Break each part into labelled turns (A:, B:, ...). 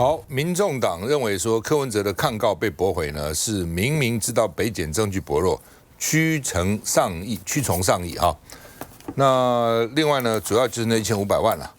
A: 好，民众党认为说柯文哲的抗告被驳回呢，是明明知道北检证据薄弱，屈从上意啊。那另外呢，主要就是那1500万了，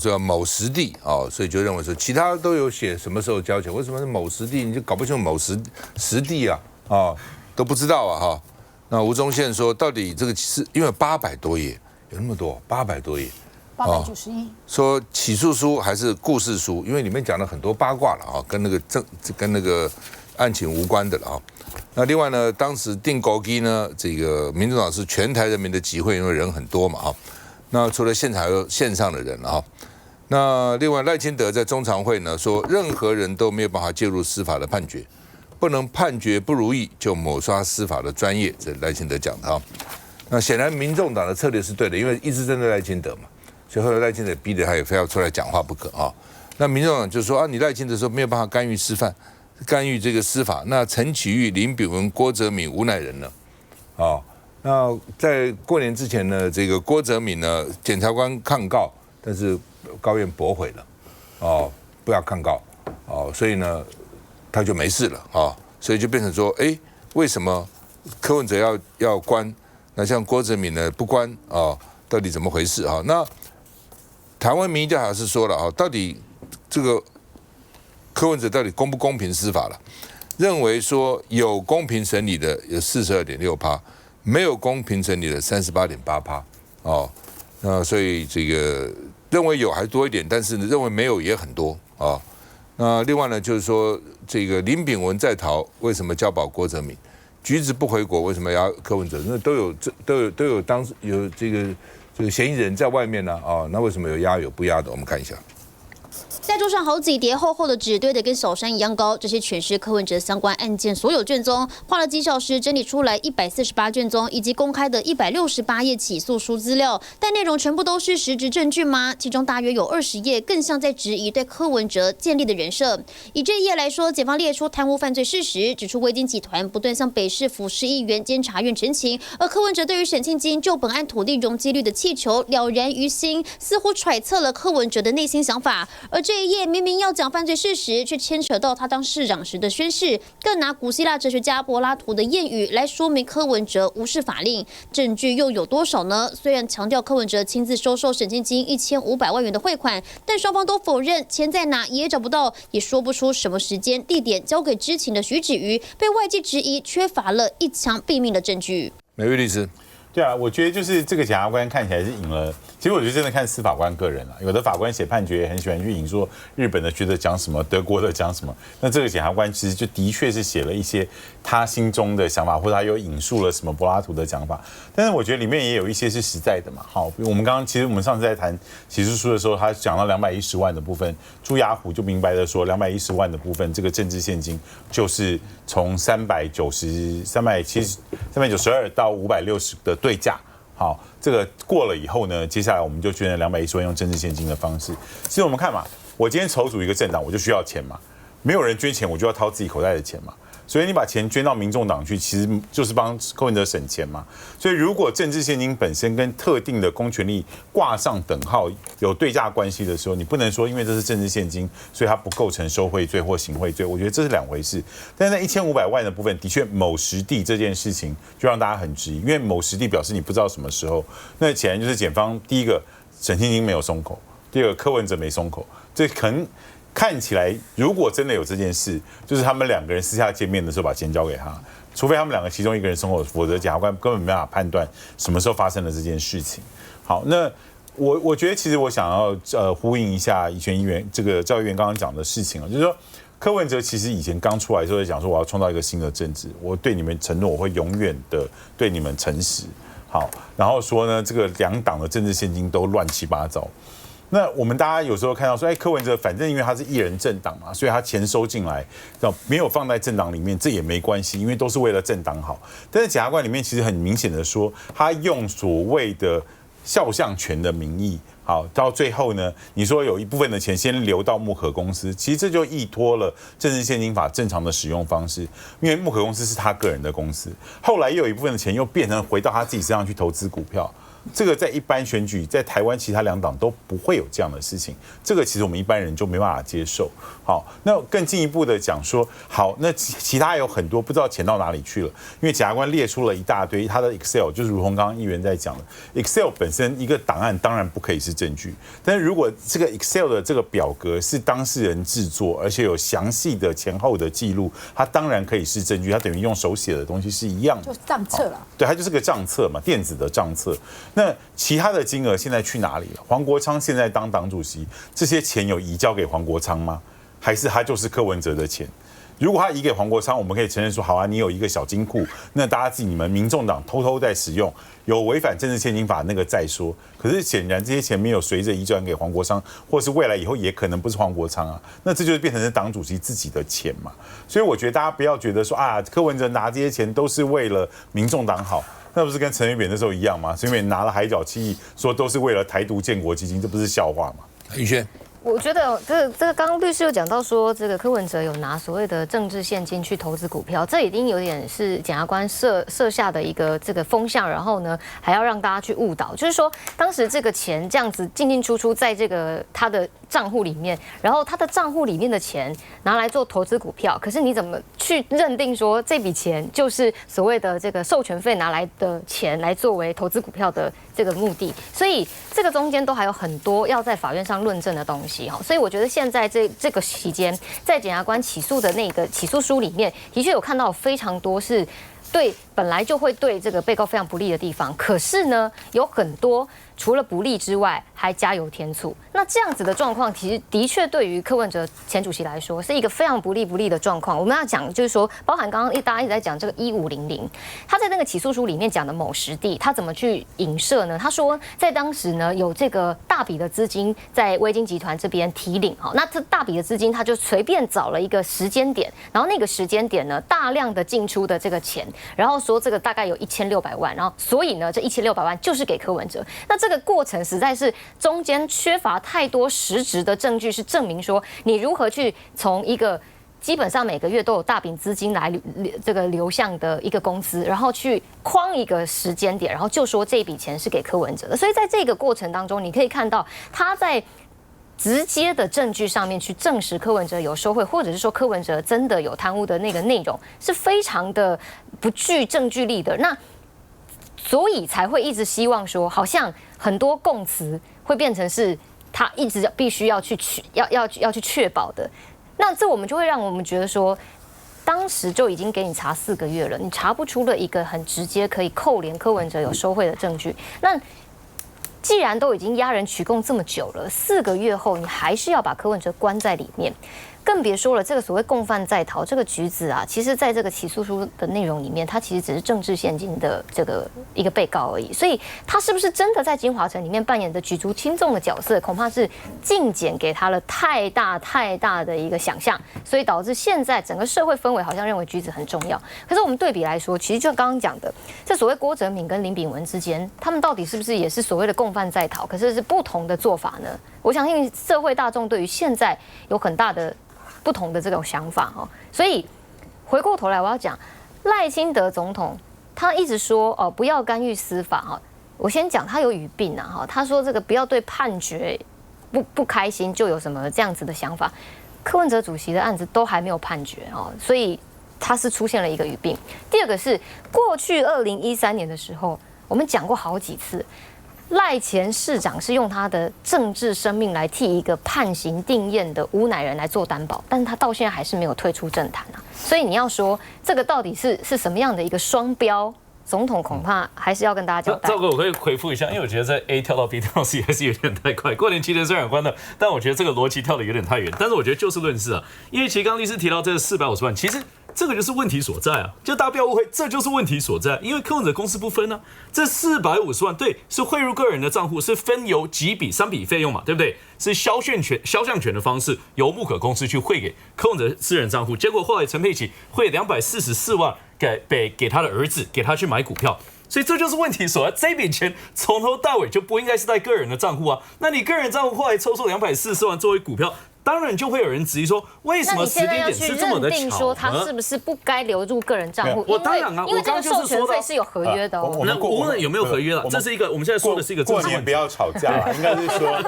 A: 这某实地所以就认为说其他都有写什么时候交钱，为什么是某实地你就搞不清楚某实地都不知道啊那吴宗宪说，到底这个是因为800多页，有那么多800多页。
B: 891
A: 说起诉书还是故事书，因为里面讲了很多八卦了跟那个案情无关的了那另外呢，当时定高基呢，这个民主党是全台人民的集会，因为人很多嘛那除了现场还有线上的人那另外赖清德在中常会呢说，任何人都没有办法介入司法的判决，不能判决不如意就抹杀司法的专业，这赖清德讲的那显然民众党的策略是对的，因为一直针对赖清德嘛。所以后来赖清德逼得他也非要出来讲话不可那民众党就说你赖清德说没有办法干预这个司法，那陈启玉、林炳文、郭哲敏无奈人了那在过年之前呢，这个郭哲敏呢，检察官抗告，但是高院驳回了不要抗告所以呢他就没事了所以就变成说为什么柯文哲要关，那像郭哲敏呢不关到底怎么回事那台湾民意调查是说了到底这个柯文哲到底公不公平司法了？认为说有公平审理的有42.6%，没有公平审理的38.8%那所以这个认为有还多一点，但是认为没有也很多那另外呢，就是说这个林炳文在逃，为什么交保郭哲敏？橘子不回国，为什么要柯文哲？那都有当时有这个嫌疑人在外面呢那为什么有押有不押的？我们看一下。
B: 在桌上好几叠厚厚的纸堆得跟小山一样高，这些全是柯文哲相关案件所有卷宗，花了几小时整理出来148卷宗，以及公开的168页起诉书资料，但内容全部都是实质证据吗？其中大约有20页更像在质疑对柯文哲建立的人设。以这一页来说，检方列出贪污犯罪事实，指出威金集团不断向北市府市议员、监察院陈情，而柯文哲对于沈庆金就本案土地容积率的气球了然于心，似乎揣测了柯文哲的内心想法。而这一页明明要讲犯罪事实，却牵扯到他当市长时的宣誓，更拿古希腊哲学家柏拉图的谚语来说明柯文哲无视法令。证据又有多少呢？虽然强调柯文哲亲自收受沈庆金1500万元的汇款，但双方都否认钱在哪也找不到，也说不出什么时间、地点交给知情的徐子瑜，被外界质疑缺乏了一枪毙命的证据。
A: 美玉律师。
C: 对啊，我觉得就是这个检察官看起来是赢了。其实我觉得真的看司法官个人了，有的法官写判决也很喜欢去引说日本的学者讲什么，德国的讲什么。那这个检察官其实就的确是写了一些他心中的想法，或者他有引述了什么柏拉图的讲法。但是我觉得里面也有一些是实在的嘛。好，我们其实我们上次在谈起诉书的时候，他讲到210万的部分，朱雅虎就明白的说210万的部分，这个政治现金就是从392到560的对价。好，这个过了以后呢，接下来我们就捐了210万，用政治现金的方式。其实我们看嘛，我今天筹组一个政党，我就需要钱嘛，没有人捐钱，我就要掏自己口袋的钱嘛。所以你把钱捐到民众党去，其实就是帮柯文哲省钱嘛。所以如果政治现金本身跟特定的公权力挂上等号，有对价关系的时候，你不能说因为这是政治现金，所以它不构成受贿罪或行贿罪。我觉得这是两回事。但是那1500万的部分，的确某实地这件事情就让大家很质疑，因为某实地表示你不知道什么时候。那显然就是检方第一个沈庆金没有松口，第二个柯文哲没松口，这可能。看起来，如果真的有这件事，就是他们两个人私下见面的时候把钱交给他，除非他们两个其中一个人松口，否则检察官根本没办法判断什么时候发生了这件事情。好，那我觉得其实我想要呼应一下以前议员这个赵议员刚刚讲的事情啊，就是说柯文哲其实以前刚出来的时候讲说我要创造一个新的政治，我对你们承诺我会永远的对你们诚实。好，然后说呢，这个两党的政治现金都乱七八糟。那我们大家有时候看到说，柯文哲反正因为他是一人政党嘛，所以他钱收进来，没有放在政党里面，这也没关系，因为都是为了政党好。但是检察官里面其实很明显的说，他用所谓的肖像权的名义，好，到最后呢，你说有一部分的钱先流到木可公司，其实这就依托了政治现金法正常的使用方式，因为木可公司是他个人的公司，后来又有一部分的钱又变成回到他自己身上去投资股票。这个在一般选举，在台湾其他2党都不会有这样的事情，这个其实我们一般人就没办法接受。好，那更进一步的讲说，好，那其他有很多不知道钱到哪里去了，因为检察官列出了一大堆他的 Excel， 就是如同刚刚议员在讲的 ，Excel 本身一个档案当然不可以是证据，但是如果这个 Excel 的这个表格是当事人制作，而且有详细的前后的记录，它当然可以是证据，它等于用手写的东西是一样的，
D: 就账册了。
C: 对，它就是个账册嘛，电子的账册。那其他的金额现在去哪里了？黄国昌现在当党主席，这些钱有移交给黄国昌吗？还是他就是柯文哲的钱？如果他移给黄国昌，我们可以承认说，好啊，你有一个小金库，那大家你们民众党偷偷在使用，有违反政治献金法那个再说。可是显然这些钱没有随着移转给黄国昌，或是未来以后也可能不是黄国昌啊，那这就是变成是党主席自己的钱嘛。所以我觉得大家不要觉得说啊，柯文哲拿这些钱都是为了民众党好。那不是跟陈水扁那时候一样吗？陈水扁拿了海角7亿，说都是为了台独建国基金，这不是笑话吗？
A: 宇轩，
E: 我觉得这个刚刚律师有讲到说，这个柯文哲有拿所谓的政治现金去投资股票，这已经有点是检察官设下的一个这个风向，然后呢还要让大家去误导，就是说当时这个钱这样子进进出出在这个他的账户里面，然后他的账户里面的钱拿来做投资股票，可是你怎么去认定说这笔钱就是所谓的这个授权费拿来的钱来作为投资股票的这个目的？所以这个中间都还有很多要在法院上论证的东西哈。所以我觉得现在这个期间，在检察官起诉的那个起诉书里面，的确有看到非常多是对本来就会对这个被告非常不利的地方，可是呢有很多除了不利之外，还加油添醋。那这样子的状况，其实的确对于柯文哲前主席来说，是一个非常不利的状况。我们要讲就是说，包含刚刚大家一直在讲这个1500，他在那个起诉书里面讲的某时地，他怎么去影射呢？他说在当时呢有这个大笔的资金在威金集团这边提领，好，那这大笔的资金他就随便找了一个时间点，然后那个时间点呢大量的进出的这个钱，然后说这个大概有1600万，然后所以呢这1600万就是给柯文哲。那这个过程实在是中间缺乏太多实质的证据，是证明说你如何去从一个基本上每个月都有大笔资金来这个流向的一个公司，然后去框一个时间点，然后就说这笔钱是给柯文哲的。所以在这个过程当中，你可以看到他在直接的证据上面去证实柯文哲有收贿，或者是说柯文哲真的有贪污的那个内容，是非常的不具证据力的。那所以才会一直希望说，好像很多供词会变成是他一直必须要去确保的。那这我们就会让我们觉得说，当时就已经给你查4个月了，你查不出了一个很直接可以扣连柯文哲有收贿的证据。那既然都已经押人取供这么久了，4个月后你还是要把柯文哲关在里面。更别说了，这个所谓共犯在逃这个橘子啊，其实在这个起诉书的内容里面，他其实只是政治现金的这个一个被告而已。所以他是不是真的在金华城里面扮演的举足轻重的角色，恐怕是进检给他了太大的一个想象，所以导致现在整个社会氛围好像认为橘子很重要。可是我们对比来说，其实就刚刚讲的，这所谓郭哲敏跟林炳文之间，他们到底是不是也是所谓的共犯在逃？可是是不同的做法呢？我相信社会大众对于现在有很大的不同的这种想法哦，所以回过头来我要讲赖清德总统，他一直说哦不要干预司法哈。我先讲他有语病啊哈，他说这个不要对判决不开心就有什么这样子的想法。柯文哲主席的案子都还没有判决哦，所以他是出现了一个语病。第二个是过去2013年的时候，我们讲过好几次。赖前市长是用他的政治生命来替一个判刑定谳的吴乃仁来做担保，但是他到现在还是没有退出政坛啊。所以你要说这个到底是什么样的一个双标？总统恐怕还是要跟大家交代。
F: 赵哥，我可以回复一下，因为我觉得在 A 跳到 B 跳到 C 还是有点太快。过年期间虽然很欢乐，但我觉得这个逻辑跳得有点太远。但是我觉得就事论事啊，因为其实刚刚律师提到这个450万，其实这个就是问题所在啊，就大家不要误会，这就是问题所在。因为柯文哲公司不分啊，这450万对是汇入个人的账户，是分由几笔3笔费用嘛，对不对？是肖像权的方式，由木可公司去汇给柯文哲私人账户，结果后来陈佩琪汇244万给他的儿子，给他去买股票。所以这就是问题所在，这笔钱从头到尾就不应该是在个人的账户啊。那你个人账户后来抽出244万作为股票，当然就会有人质疑说，为什么时间点是这么的巧合？
E: 那你现在要去认定说他是不是不该流入个人账户？
F: 我当然啊，
E: 因为这个授权费是有合约的哦。
F: 那无论有没有合约了，这是一个我们现在说的是一个
C: 过年不要吵架啦，应该是说，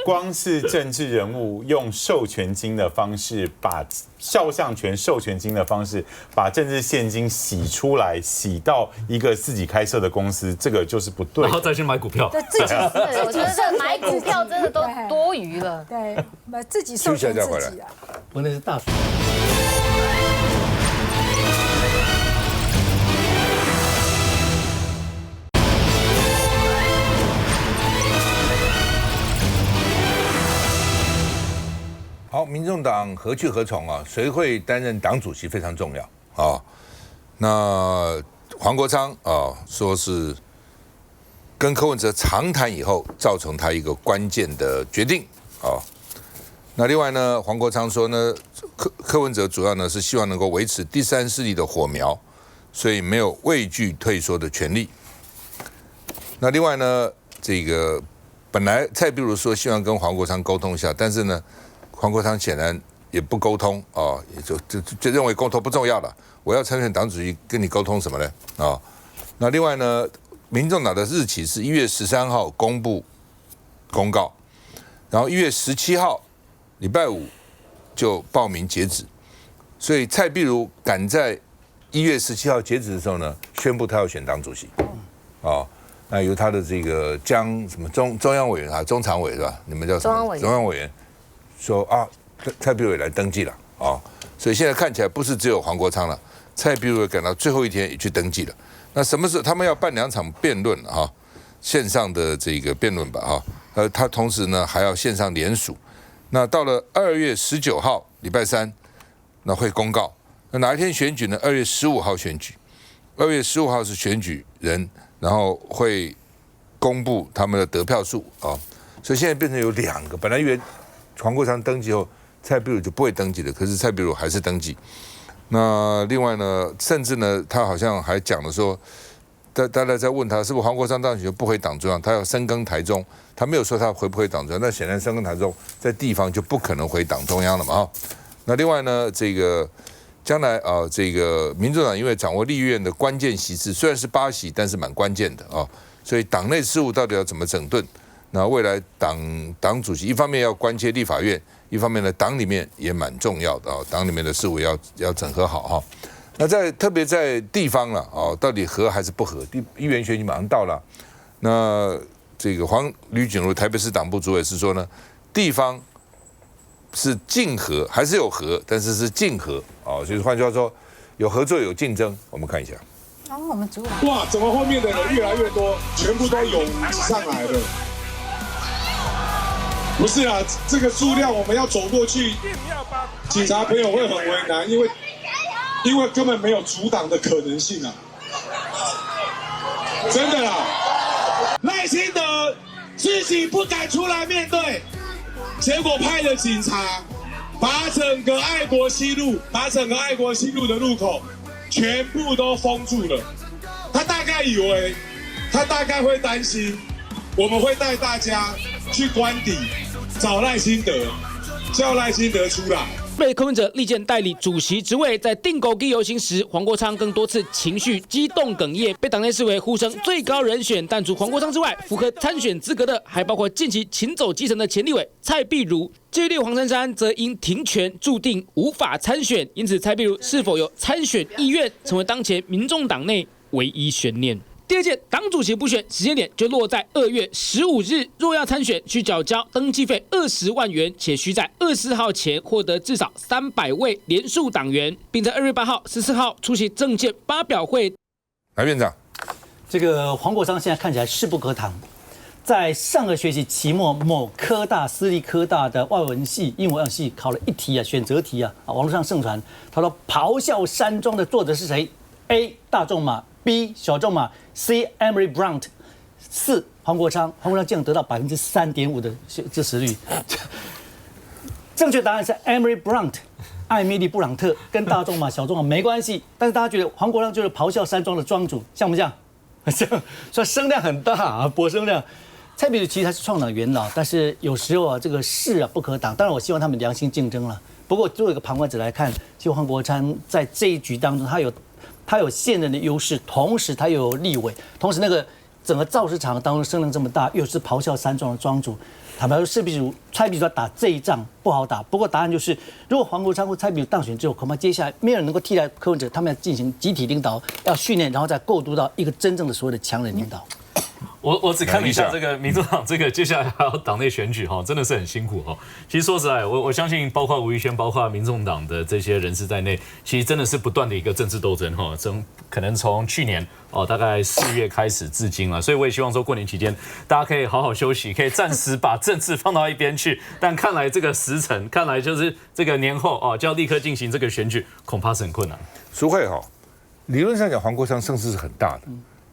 C: 光是政治人物用授权金的方式，把肖像权授权金的方式，把政治现金洗出来，洗到一个自己开设的公司，这个就是不对。
F: 然后再去买股票，
E: 对，我觉得买股票真的都多余了。
D: 对，自己授权自己啊。
G: 我那是大水。
A: 好，民众党何去何从啊？谁会担任党主席非常重要啊。那黄国昌啊，说是跟柯文哲长谈以后，造成他一个关键的决定啊。那另外呢，黄国昌说呢，柯文哲主要呢是希望能够维持第三势力的火苗，所以没有畏惧退缩的权利。那另外呢，这个本来蔡壁如说希望跟黄国昌沟通一下，但是呢，黄国昌显然也不沟通啊，也就认为沟通不重要了。我要参选党主席，跟你沟通什么呢？啊，那另外呢，民众党的日期是1月13号公布公告，然后1月17号礼拜五就报名截止，所以蔡壁如赶在1月17号截止的时候呢，宣布他要选党主席。啊，那由他的这个什么中央委员啊，中常委是吧？你们叫什么？中央委员说啊，蔡壁如也来登记了啊，所以现在看起来不是只有黄国昌了，蔡壁如也赶到最后一天也去登记了。那什么时候他们要办2场辩论啊？线上的这个辩论吧啊，他同时呢还要线上联署。那到了2月19号礼拜三，那会公告。那哪一天选举呢？2月15号选举，2月15号是选举人，然后会公布他们的得票数啊。所以现在变成有2个，本来以为黄国昌登记后，蔡壁如就不会登记了，可是蔡壁如还是登记。那另外呢，甚至呢，他好像还讲了说，大家在问他是不是黄国昌当选就不回党中央，他要深耕台中，他没有说他回不回党中央，那显然深耕台中在地方就不可能回党中央了嘛啊。那另外呢，这个将来啊，这个民众党因为掌握立院的关键席次，虽然是8席，但是蛮关键的啊，所以党内事务到底要怎么整顿？那未来党主席一方面要关切立法院，一方面呢党里面也蛮重要的啊，党里面的事务要整合好哈。那特别在地方了啊，到底合还是不合？议员选举马上到了，那这个吕锦如台北市党部主委是说呢，地方是竞合还是有合，但是是竞合啊，所以换句话说，有合作有竞争。我们看一下。
D: 我们主委
H: 哇，怎么后面的人越来越多，全部都涌上来了？不是啊，这个数量我们要走过去，警察朋友会很为难，因为根本没有阻挡的可能性啊！真的啦，赖清德自己不敢出来面对，结果派了警察把整个爱国西路的路口全部都封住了。他大概以为，他大概会担心，我们会带大家去官邸找赖清德，叫赖清德出来。
I: 被柯文哲力荐代理主席职位，在定狗地游行时，黄国昌更多次情绪激动哽咽，被党内视为呼声最高人选。但除黄国昌之外，符合参选资格的还包括近期请走基层的前立委蔡壁如。至于立委黄珊珊，则因停权注定无法参选，因此蔡壁如是否有参选意愿，成为当前民众党内唯一悬念。第2届党主席补选时间点就落在2月15日，若要参选，需缴交登记费20万元，且需在24号前获得至少300位连署党员，并在2月8号、14号出席政见发表会。
A: 来，院长，
G: 这个黄国昌现在看起来势不可挡。在上个学期期末，某私立科大的外文系、英文系考了一题啊，选择题啊，网络上盛传，他说咆哮山庄的作者是谁 ？A. 大仲马 ，B. 小仲马 ，C. Emory Blunt， 4. 黄国昌竟然得到3.5%的支持率。正确答案是 Emory Blunt， 艾米丽·布朗特，跟大仲马、小仲马没关系。但是大家觉得黄国昌就是咆哮山庄的庄主，像不像？像，说声量很大啊，博声量。蔡壁如其实他是创党元老，但是有时候啊，这个势啊不可挡。当然，我希望他们良性竞争了。不过，作为一个旁观者来看，其实黄国昌在这一局当中，他有现任的优势，同时他又有立委，同时那个整个造势场当中声量这么大，又是咆哮山庄的庄主。坦白说，蔡壁如要打这一仗不好打。不过答案就是，如果黄国昌或蔡壁如当选之后，恐怕接下来没有人能够替代柯文哲，他们要进行集体领导，要训练，然后再构筑到一个真正的所谓的强人领导。
F: 我只看了一下这个民众党这个接下来还有党内选举哈，真的是很辛苦哈。其实说实在，我相信包括吴育轩、包括民众党的这些人士在内，其实真的是不断的一个政治斗争哈。可能从去年大概4月开始至今了，所以我也希望说过年期间大家可以好好休息，可以暂时把政治放到一边去。但看来这个时辰，看来就是这个年后就要立刻进行这个选举，恐怕是很困难。
A: 苏慧理论上讲黄国昌声势是很大的。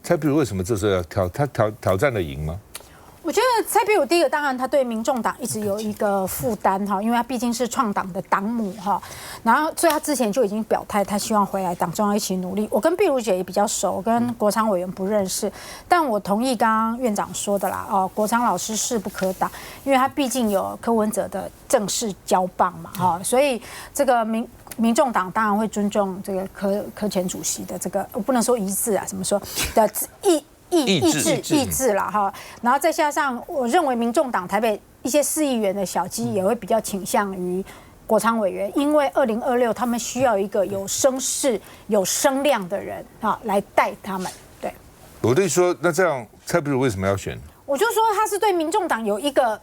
A: 蔡壁如为什么这时候要挑战的赢吗？
D: 我觉得蔡壁如第一个，当然他对民众党一直有一个负担哈，因为他毕竟是创党的党母哈，然后所以他之前就已经表态，他希望回来党中央一起努力。我跟壁如姐也比较熟，跟国昌委员不认识，但我同意刚刚院长说的啦，国昌老师势不可挡，因为他毕竟有柯文哲的正式交棒嘛哈，所以这个民众党当然会尊重这个柯前主席的这个，我不能说遗志啊，怎么说的意志啦哈，然后再加上我认为民众党台北一些市议员的小鸡也会比较倾向于国昌委员，因为2026他们需要一个有声势、有声量的人来带他们。对，
A: 我对说，那这样蔡壁如为什么要选？
D: 我就说他是对民众党有一个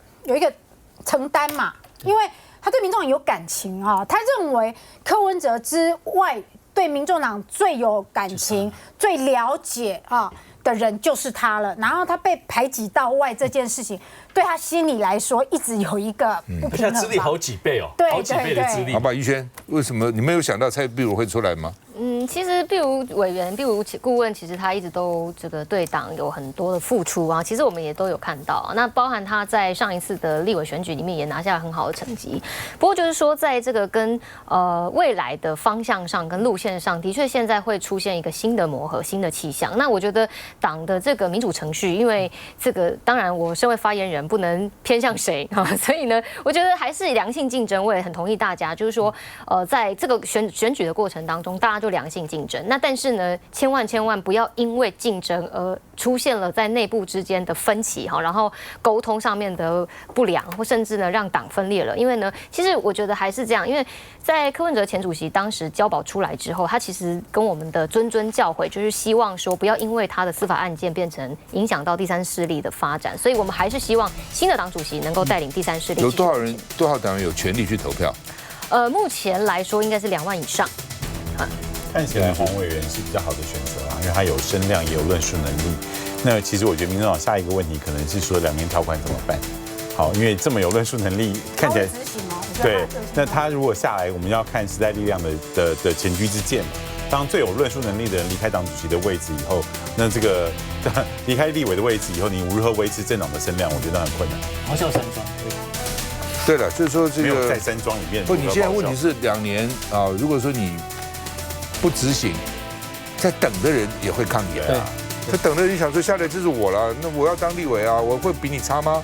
D: 承担嘛，因为他对民众党有感情啊，他认为柯文哲之外，对民众党最有感情、最了解的人就是他了。然后他被排挤到外这件事情，对他心里来说一直有一个不平衡。
F: 他资历好几倍
D: 对，
F: 好几倍的资历。
A: 好吧，育轩，为什么你没有想到蔡壁如会出来吗？
E: 其实壁如委员、壁如顾问，其实他一直都这个对党有很多的付出啊。其实我们也都有看到，那包含他在上一次的立委选举里面也拿下很好的成绩。不过就是说，在这个跟未来的方向上、跟路线上，的确现在会出现一个新的磨合、新的气象。那我觉得党的这个民主程序，因为这个当然我身为发言人不能偏向谁所以呢，我觉得还是良性竞争。我也很同意大家，就是说在这个选举的过程当中，大家就良性竞争。那但是呢，千万不要因为竞争而出现了在内部之间的分歧然后沟通上面的不良，或甚至呢让党分裂了。因为呢，其实我觉得还是这样，因为在柯文哲前主席当时交保出来之后，他其实跟我们的谆教诲，就是希望说不要因为他的司法案件变成影响到第三势力的发展。所以我们还是希望新的党主席能够带领第三势力。
A: 有多少党员有权利去投票？
E: 目前来说应该是2万以上。
C: 看起来黄委员是比较好的选择啦，因为他有声量，也有论述能力。那其实我觉得民众党下一个问题可能是说2年条款怎么办？好，因为这么有论述能力，看起来对。那他如果下来，我们要看时代力量的前车之鉴嘛。当最有论述能力的人离开党主席的位置以后，那这个离开立委的位置以后，你如何维持政党的声量？我觉得很困难。
G: 咆哮山庄。
A: 对了，就是说这个
C: 没有在山庄里面。
A: 不，你现在问题是2年啊，如果说你不执行，在等的人也会抗议啊。在等的人想说下来这是我了，那我要当立委啊，我会比你差吗？